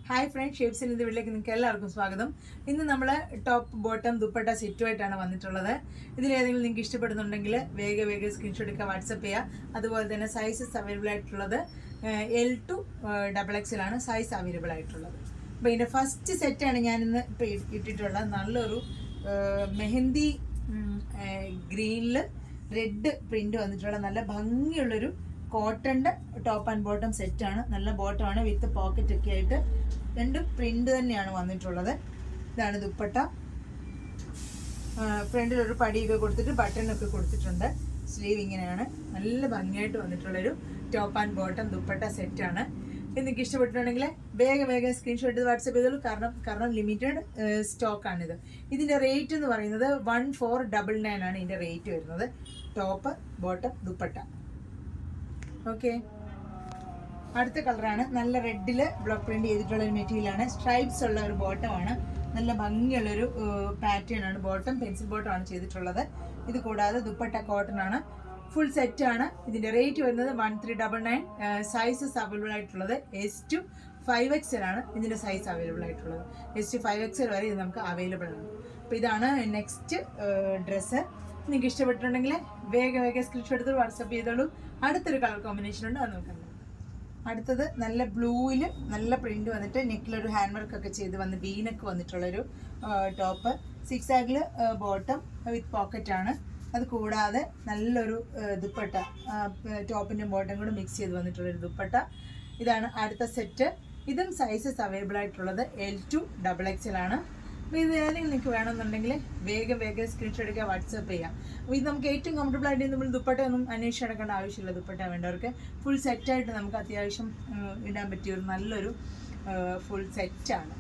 Hi friends, shapes in വീട്ടിലേക്ക് നിങ്ങൾക്ക് എല്ലാവർക്കും സ്വാഗതം. ഇന്ന് നമ്മൾ ടോപ്പ് ബോട്ടം ദുപ്പട്ട സെറ്റുമായിട്ടാണ് വന്നിട്ടുള്ളത്. ഇതിലേതെങ്കിലും നിങ്ങൾക്ക് ഇഷ്ടപ്പെടുന്നുണ്ടെങ്കിൽ വേഗം സ്ക്രീൻഷോട്ട് എടുക്കുക, വാട്സപ്പ് ചെയ്യുക. അതുപോലെ തന്നെ സൈസസ് അവൈലബിൾ ആയിട്ടുള്ളത് L to XXL ആണ് സൈസ് അവൈലബിൾ ആയിട്ടുള്ളത്. അപ്പോൾ ഇതിൻ്റെ ഫസ്റ്റ് സെറ്റാണ് ഞാനിന്ന് ഇപ്പോൾ ഇട്ടിട്ടുള്ളത്. നല്ലൊരു മെഹന്തി ഗ്രീനിൽ റെഡ് പ്രിന്റ് വന്നിട്ടുള്ള നല്ല ഭംഗിയുള്ളൊരു കോട്ടൻ്റെ ടോപ്പ് ആൻഡ് ബോട്ടം സെറ്റാണ്. നല്ല ബോട്ടമാണ് വിത്ത് പോക്കറ്റ് ഒക്കെ ആയിട്ട് രണ്ട് പ്രിന്റ് തന്നെയാണ് വന്നിട്ടുള്ളത്. ഇതാണ് ദുപ്പട്ട. ഫ്രണ്ടിലൊരു പടിയൊക്കെ കൊടുത്തിട്ട് ബട്ടണൊക്കെ കൊടുത്തിട്ടുണ്ട്. സ്ലീവ് ഇങ്ങനെയാണ്. നല്ല ഭംഗിയായിട്ട് വന്നിട്ടുള്ളൊരു ടോപ്പ് ആൻഡ് ബോട്ടം ദുപ്പട്ട സെറ്റാണ്. നിങ്ങൾക്ക് ഇഷ്ടപ്പെട്ടിട്ടുണ്ടെങ്കിൽ വേഗം സ്ക്രീൻഷോട്ട് എടുത്ത് വാട്സപ്പ് ചെയ്തോളൂ. കാരണം ലിമിറ്റഡ് സ്റ്റോക്കാണിത്. ഇതിൻ്റെ റേറ്റ് എന്ന് പറയുന്നത് 1499 ആണ് ഇതിൻ്റെ റേറ്റ് വരുന്നത്. Top bottom dupatta. ഓക്കെ, അടുത്ത കളറാണ് നല്ല റെഡിൽ ബ്ലോക്ക് പ്രിന്റ് ചെയ്തിട്ടുള്ള ഒരു മെറ്റീരിയലാണ്. സ്ട്രൈപ്സ് ഉള്ള ഒരു ബോട്ടമാണ്. നല്ല ഭംഗിയുള്ളൊരു പാറ്റേൺ ആണ്. ബോട്ടം പെൻസിൽ ബോട്ടം ആണ് ചെയ്തിട്ടുള്ളത്. ഇത് കൂടാതെ ദുപ്പട്ട കോട്ടൺ ആണ്. ഫുൾ സെറ്റ് ആണ്. ഇതിന്റെ റേറ്റ് വരുന്നത് 1399. സൈസസ് അവൈലബിൾ ആയിട്ടുള്ളത് S to 5XL ആണ് ഇതിന്റെ സൈസ് അവൈലബിൾ ആയിട്ടുള്ളത്. S to 5XL വരെ ഇത് നമുക്ക് അവൈലബിൾ ആണ്. അപ്പോൾ ഇതാണ് നെക്സ്റ്റ് ഡ്രസ്സ്. നിങ്ങൾക്ക് ഇഷ്ടപ്പെട്ടിട്ടുണ്ടെങ്കിൽ വേഗം സ്ക്രീൻഷോട്ട് എടുത്ത് വാട്സപ്പ് ചെയ്തോളൂ. അടുത്തൊരു കളർ കോമ്പിനേഷൻ ഉണ്ട്, അത് നോക്കാം. അടുത്തത് നല്ല ബ്ലൂവിൽ നല്ല പ്രിന്റ് വന്നിട്ട് നെക്കിലൊരു ഹാൻഡ് വർക്ക് ഒക്കെ ചെയ്ത് വന്ന് വീനൊക്കെ വന്നിട്ടുള്ളൊരു ടോപ്പ്. 6 ആഗിൽ ബോട്ടം വിത്ത് പോക്കറ്റ് ആണ്. അത് കൂടാതെ നല്ലൊരു ദുപ്പട്ട, ടോപ്പിൻ്റെ ബോട്ടം കൂടെ മിക്സ് ചെയ്ത് വന്നിട്ടുള്ളൊരു ദുപ്പട്ട. ഇതാണ് അടുത്ത സെറ്റ്. ഇതും സൈസസ് അവൈലബിൾ ആയിട്ടുള്ളത് L to XXL ആണ്. അപ്പോൾ ഇത് ഏതെങ്കിലും നിങ്ങൾക്ക് വേണമെന്നുണ്ടെങ്കിൽ വേഗം സ്ക്രീൻഷോട്ട് എടുക്കുക, വാട്സപ്പ് ചെയ്യാം. അപ്പോൾ ഇത് നമുക്ക് ഏറ്റവും കംഫർട്ടബിൾ ആയിട്ട് നമ്മൾ ദുപ്പട്ടയൊന്നും അന്വേഷിച്ച് നടക്കേണ്ട ആവശ്യമില്ല. ദുപ്പട്ട വേണ്ടവർക്ക് ഫുൾ സെറ്റായിട്ട് നമുക്ക് അത്യാവശ്യം ഇടാൻ പറ്റിയ ഒരു നല്ലൊരു ഫുൾ സെറ്റാണ്.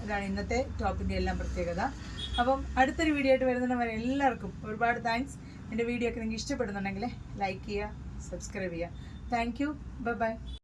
ഇതാണ് ഇന്നത്തെ ടോപ്പിൻ്റെ എല്ലാം പ്രത്യേകത. അപ്പം അടുത്തൊരു വീഡിയോ ആയിട്ട് വരുന്നവരെ എല്ലാവർക്കും ഒരുപാട് താങ്ക്സ്. എൻ്റെ വീഡിയോ ഒക്കെ നിങ്ങൾക്ക് ഇഷ്ടപ്പെടുന്നുണ്ടെങ്കിൽ ലൈക്ക് ചെയ്യുക, സബ്സ്ക്രൈബ് ചെയ്യുക. Thank you. ബൈ.